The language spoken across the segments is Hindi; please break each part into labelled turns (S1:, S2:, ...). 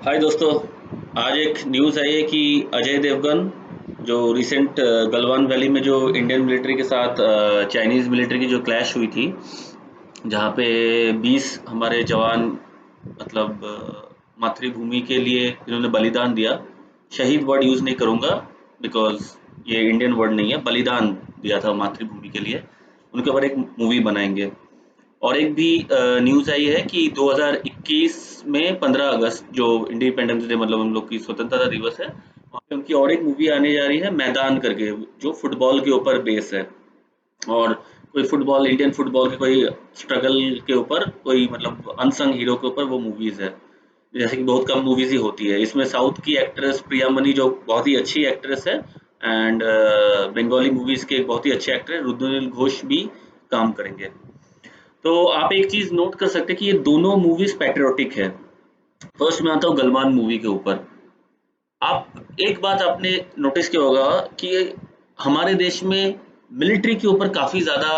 S1: हाय दोस्तों। आज एक न्यूज़ आई है कि अजय देवगन जो रिसेंट गलवान वैली में जो इंडियन मिलिट्री के साथ चाइनीज़ मिलिट्री की जो क्लैश हुई थी, जहाँ पे 20 हमारे जवान मतलब मातृभूमि के लिए इन्होंने बलिदान दिया। शहीद वर्ड यूज़ नहीं करूँगा बिकॉज़ ये इंडियन वर्ड नहीं है, बलिदान दिया था मातृभूमि के लिए। उनके ऊपर एक मूवी बनाएंगे। और एक भी न्यूज़ आई है कि 2021 में 15 अगस्त जो इंडिपेंडेंस डे मतलब हम लोग की स्वतंत्रता दिवस है, वहाँ पे उनकी और एक मूवी आने जा रही है मैदान करके, जो फुटबॉल के ऊपर बेस है। और कोई फुटबॉल इंडियन फुटबॉल के कोई स्ट्रगल के ऊपर कोई मतलब अनसंग हीरो के ऊपर वो मूवीज है। जैसे कि बहुत कम मूवीज ही होती है। इसमें साउथ की एक्ट्रेस प्रियामणि जो बहुत ही अच्छी एक्ट्रेस है, एंड बंगाली मूवीज के एक बहुत ही अच्छे एक्टर रुद्रनील घोष भी काम करेंगे। तो आप एक चीज नोट कर सकते हैं कि ये दोनों मूवीज पैट्रियोटिक है। फर्स्ट में आता हूँ गलवान मूवी के ऊपर। आप एक बात आपने नोटिस किया होगा कि हमारे देश में मिलिट्री के ऊपर काफी ज्यादा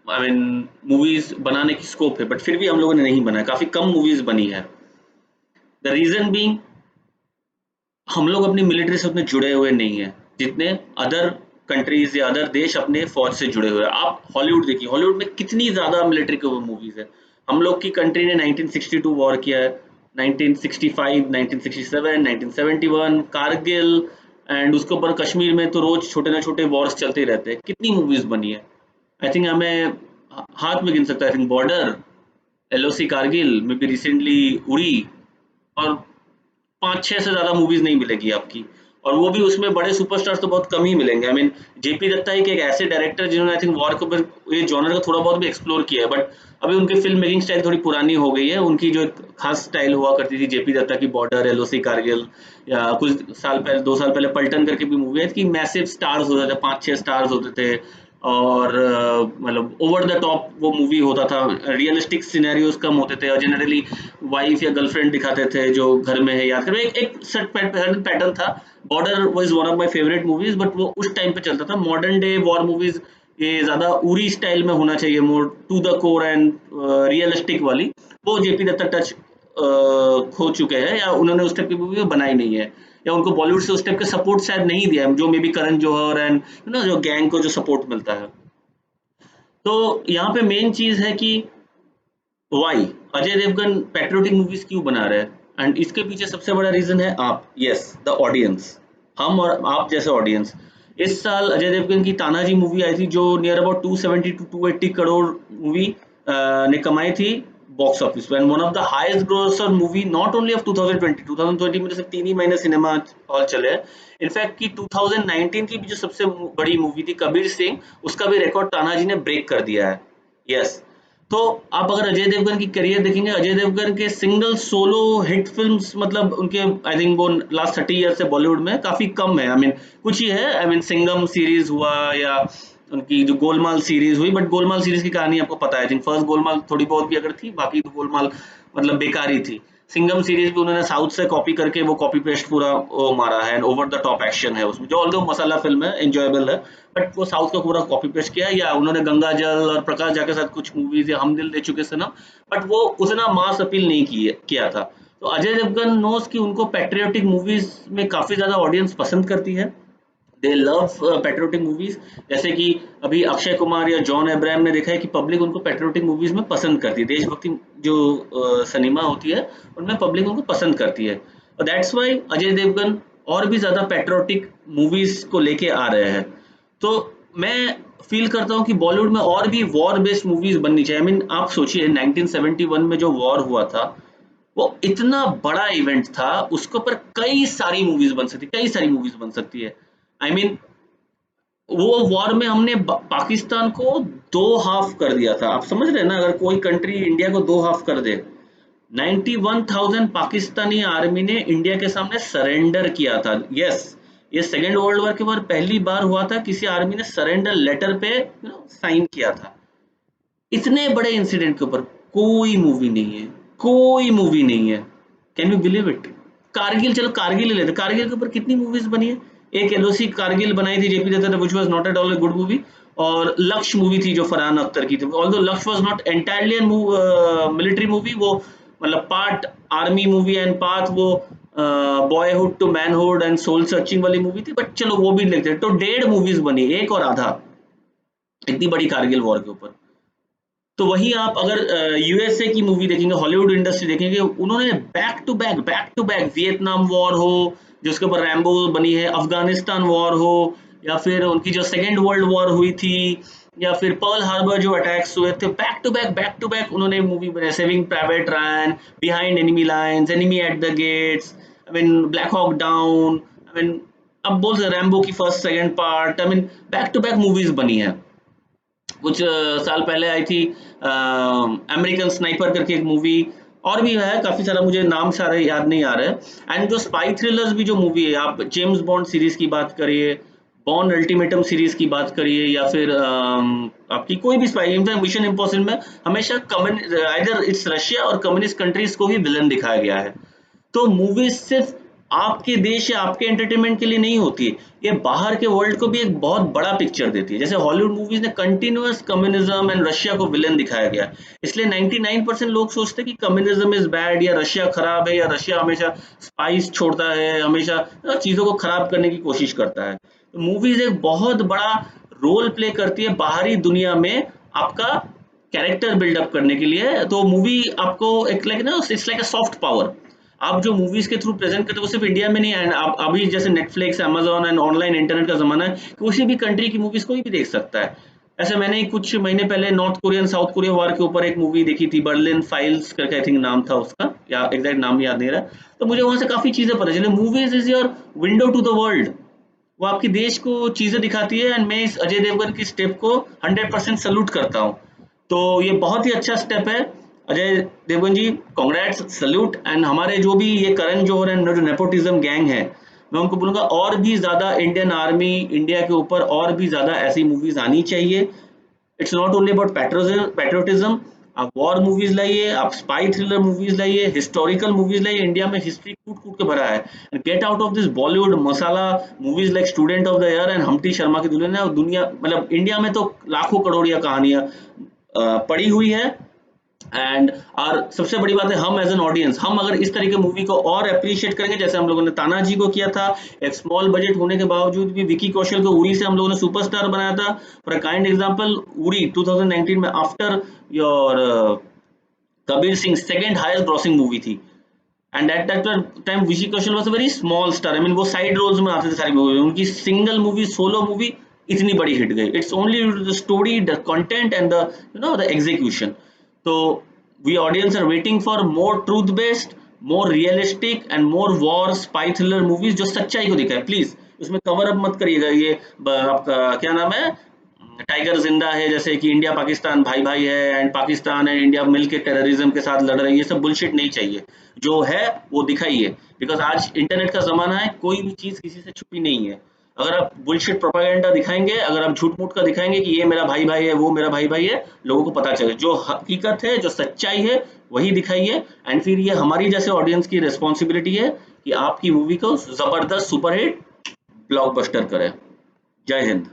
S1: आई मीन मूवीज बनाने की स्कोप है, बट फिर भी हम लोगों ने नहीं बनाया, काफी कम मूवीज बनी है। द रीजन बीइंग हम लोग अपनी मिलिट्री से उतने जुड़े हुए नहीं है जितने अदर कंट्रीज या अदर देश अपने फौज से जुड़े हुए हैं। आप हॉलीवुड देखिए, हॉलीवुड में कितनी ज्यादा मिलिट्री के ऊपर मूवीज है। हम लोग की कंट्री ने 1962 वॉर किया है, 1965, 1967, 1971 कारगिल, एंड उसके ऊपर कश्मीर में तो रोज छोटे ना छोटे वॉर्स चलते ही रहते हैं। कितनी मूवीज बनी है, आई थिंक हमें हाथ में गिन सकता है। I think border, LOC Kargil में भी रिसेंटली उड़ी, और 5-6 से ज़्यादा मूवीज़ नहीं मिलेगी आपकी। और वो भी उसमें बड़े सुपरस्टार्स तो बहुत कम ही मिलेंगे। आई मीन जेपी दत्ता एक ऐसे डायरेक्टर जिन्होंने आई थिंक वॉर के ऊपर ये जॉनर का थोड़ा बहुत भी एक्सप्लोर किया है, बट अभी उनकी फिल्म मेकिंग स्टाइल थोड़ी पुरानी हो गई है। उनकी जो एक खास स्टाइल हुआ करती थी जेपी दत्ता की, बॉर्डर, एलओसी कारगिल, या कुछ साल पहले 2 साल पहले पलटन करके भी मूवी है कि मैसिव स्टार्स होते थे, 5-6 स्टार्स होते थे। और मतलब ओवर द टॉप वो मूवी होता था, रियलिस्टिक सिनेरियोज कम होते थे, और जनरली वाइफ या गर्लफ्रेंड दिखाते थे जो घर में है याद करो, एक सेट पैटर्न था। Border was one of my favourite movies, but वो उस टाइम पे चलता था। मॉडर्न डे वॉर मूवीज ये ज्यादा उरी स्टाइल में होना चाहिए, more to the core and realistic वाली। वो जेपी दत्ता टच खो चुके हैं, या उन्होंने उस टाइप की मूवी बनाई नहीं है, या उनको बॉलीवुड से उस टाइप का सपोर्ट शायद नहीं दिया है, जो may be Karan Johar and जो गैंग को जो सपोर्ट मिलता है। तो यहाँ पे मेन चीज है कि why Ajay Devgn patriotic movies क्यों बना रहे हैं, एंड इसके पीछे सबसे बड़ा रीजन है आप, यस, द ऑडियंस। हम और आप जैसे ऑडियंस। इस साल अजय देवगन की तानाजी मूवी आई थी जो near about 270 to 280 crore movie ने कमाई थी बॉक्स ऑफिस पे, and one of the highest grosser movie not only of 2020 में तो सिर्फ 3 ही महीने सिनेमा हॉल चले हैं। इनफैक्ट कि 2019 की भी जो सबसे बड़ी मूवी थी कबीर सिंह, उसका भी रिकॉर्ड तानाजी ने ब्रेक कर दिया है। यस। तो आप अगर अजय देवगन की करियर देखेंगे, अजय देवगन के सिंगल सोलो हिट फिल्म्स मतलब उनके आई थिंक वो लास्ट 30 ईयर से बॉलीवुड में काफी कम है। आई मीन कुछ ही है, आई मीन सिंगम सीरीज हुआ, या उनकी जो गोलमाल सीरीज हुई, बट गोलमाल सीरीज की कहानी आपको पता है। आई थिंक फर्स्ट गोलमाल थोड़ी बहुत भी अगर थी, बाकी तो गोलमाल मतलब बेकार ही थी। सिंगम सीरीज भी उन्होंने साउथ से कॉपी करके वो कॉपी पेस्ट पूरा वो मारा है, and over the top action है उसमें, जो ऑल्दो मसाला फिल्म है, एंजॉयबल है, बट वो साउथ का पूरा कॉपी पेस्ट किया। या उन्होंने गंगा जल और प्रकाश झा के साथ कुछ मूवीज, या हम दिल दे चुके सनम, बट वो उतना मास अपील नहीं किया था। तो अजय देवगन नोस कि उनको पैट्रियोटिक मूवीज में काफी ज्यादा ऑडियंस पसंद करती है। दे लव पैट्रियोटिक मूवीज। जैसे कि अभी अक्षय कुमार या जॉन अब्राहम ने देखा है कि पब्लिक उनको पैट्रियोटिक मूवीज में पसंद करती है, देशभक्ति जो सिनेमा होती है उनमें पब्लिक उनको पसंद करती है। और दैट्स वाई अजय देवगन और भी ज्यादा पैट्रियोटिक मूवीज को लेके आ रहे हैं। तो मैं फील करता हूँ कि बॉलीवुड में और भी वॉर बेस्ड मूवीज बननी चाहिए। आई मीन आप सोचिए 1971 में जो वॉर हुआ था, वो इतना बड़ा इवेंट था, उसके ऊपर कई सारी मूवीज बन सकती, कई सारी मूवीज बन सकती है। आई मीन वो वॉर में हमने पाकिस्तान को दो हाफ कर दिया था। आप समझ रहे हैं ना, अगर कोई कंट्री इंडिया को दो हाफ कर दे। 91,000 पाकिस्तानी आर्मी ने इंडिया के सामने सरेंडर किया था। यस, ये सेकेंड वर्ल्ड वॉर के बाद पहली बार हुआ था किसी आर्मी ने सरेंडर लेटर पे साइन किया था। इतने बड़े इंसिडेंट के ऊपर कोई मूवी नहीं है, कोई मूवी नहीं है। Can you believe it? Kargil, चलो कारगिल ले लेते, कारगिल के ऊपर कितनी मूवीज बनी है। एक एलओसी कारगिल बनाई थी जेपी दत्ता ने, which was not at all a good movie. और लक्ष्य मूवी थी जो फरहान अख्तर की थी, although Lakshya was not entirely military movie, वो मतलब part army movie and part वो boyhood to manhood and soul searching वाली मूवी थी, बट चलो वो भी लिखते हैं। तो 1.5 मूवीज बनी, एक और आधा, इतनी बड़ी कारगिल वॉर के ऊपर। तो वही आप अगर यूएसए की मूवी देखेंगे, हॉलीवुड इंडस्ट्री देखेंगे, उन्होंने back to back Vietnam war हो, जिसके ऊपर रैम्बो बनी है, अफगानिस्तान वॉर हो, या फिर उनकी जो सेकेंड वर्ल्ड वॉर हुई थी, या फिर पर्ल हार्बर जो अटैक्स हुए थे, बैक टू बैक उन्होंने मूवी बनाई। Saving Private Ryan, Behind Enemy Lines, Enemy at the Gates, I mean Black Hawk Down, I mean अब बोल सकते रैम्बो की first second part, I mean back to back movies बनी है। कुछ साल पहले आई थी अमेरिकन स्नाइपर करके एक मूवी, और भी है काफी सारा, मुझे नाम सारे याद नहीं आ रहे। एंड जो स्पाई थ्रिलर्स भी जो मूवी है, आप जेम्स बॉन्ड सीरीज की बात करिए, बॉर्न अल्टीमेटम सीरीज की बात करिए, या फिर आपकी कोई भी स्पाई, इनफैक्ट मिशन इम्पॉसिबल में हमेशा आइदर इट्स रशिया और कम्युनिस्ट कंट्रीज को ही विलन दिखाया गया है। तो मूवीज सिर्फ आपके देश या आपके एंटरटेनमेंट के लिए नहीं होती है, ये बाहर के वर्ल्ड को भी एक बहुत बड़ा पिक्चर देती है। जैसे हॉलीवुड मूवीज ने कंटिन्यूअस कम्युनिज्म एंड रशिया को विलन दिखाया गया, इसलिए 99% लोग सोचते हैं कि कम्युनिज्म इज बैड, या रशिया खराब है, या रशिया हमेशा स्पाइस छोड़ता है, हमेशा चीजों को खराब करने की कोशिश करता है। तो मूवीज एक बहुत बड़ा रोल प्ले करती है बाहरी दुनिया में आपका कैरेक्टर बिल्डअप करने के लिए। तो मूवी आपको एक लाइक ना, it's like a soft power. आप जो मूवीज के थ्रू प्रेजेंट करते हो वो सिर्फ इंडिया में नहीं है, आप अभी जैसे Netflix, Amazon and online internet का जमाना है, किसी भी कंट्री की मूवीज कोई भी देख सकता है। ऐसे मैंने ही कुछ महीने पहले नॉर्थ कोरियन साउथ कोरिया वार के ऊपर एक मूवी देखी थी, बर्लिन फाइल्स करके, आई थिंक नाम था उसका, या एग्जैक्ट नाम याद नहीं रहा। तो मुझे वहां से काफी चीजें पता चली। Movies is your window to the world, वो आपके देश को चीजें दिखाती है, एंड मैं इस अजय देवगन की स्टेप को 100% सल्यूट करता हूँ। तो ये बहुत ही अच्छा स्टेप है अजय देवगन जी, कांग्रेट्स, सल्यूट। एंड हमारे जो भी ये करण जौहर एंड जो नेपोटिज्म गैंग है, मैं उनको बोलूंगा और भी ज्यादा इंडियन आर्मी, इंडिया के ऊपर और भी ज्यादा ऐसी मूवीज आनी चाहिए। It's not only about patriotism, आप वॉर मूवीज लाइए, आप स्पाई थ्रिलर मूवीज लाइए, हिस्टोरिकल मूवीज लाइए। इंडिया में हिस्ट्री कूट कूट के भरा है। Get out of this Bollywood masala movies like student of the year and Humpty Sharma की दुल्हन है। और दुनिया मतलब इंडिया में तो लाखों करोड़िया कहानियां पड़ी हुई है। एंड और सबसे बड़ी बात है, हम एज एन ऑडियंस, हम अगर इस तरह की मूवी को और अप्रिशिएट करेंगे, जैसे हम लोगों ने तानाजी को किया था, एक स्मॉल बजट होने के बावजूद भी विकी कौशल को उरी से हम लोगों ने सुपरस्टार बनाया था। For a kind example, Uri 2019 में after your Kabir Singh second highest grossing movie थी। And at that time Vicky Kaushal was a very small star, I mean वो साइड रोल्स में आते थे सारी मूवी, उनकी सिंगल मूवी, सोलो मूवी इतनी बड़ी हिट गई। It's only the story, the content and the the execution. तो we audience are waiting for more truth based, more realistic and more war spy thriller movies जो सच्चाई को दिखाए। प्लीज उसमें कवर अप मत करिएगा। ये आपका क्या नाम है, टाइगर जिंदा है, जैसे कि इंडिया पाकिस्तान भाई भाई है, एंड पाकिस्तान एंड इंडिया मिलके टेररिज्म के साथ लड़ रहे हैं, ये सब बुलशिट नहीं चाहिए। जो है वो दिखाइए, बिकॉज आज इंटरनेट का जमाना है, कोई भी चीज किसी से छुपी नहीं है। अगर आप बुलशिट प्रोपागेंडा दिखाएंगे, अगर आप झूठ मूठ का दिखाएंगे कि ये मेरा भाई भाई है, वो मेरा भाई भाई है, लोगों को पता चले। जो हकीकत है, जो सच्चाई है, वही दिखाइए। एंड फिर ये हमारी जैसे ऑडियंस की रिस्पॉन्सिबिलिटी है कि आपकी मूवी को जबरदस्त सुपरहिट ब्लॉकबस्टर करे। जय हिंद।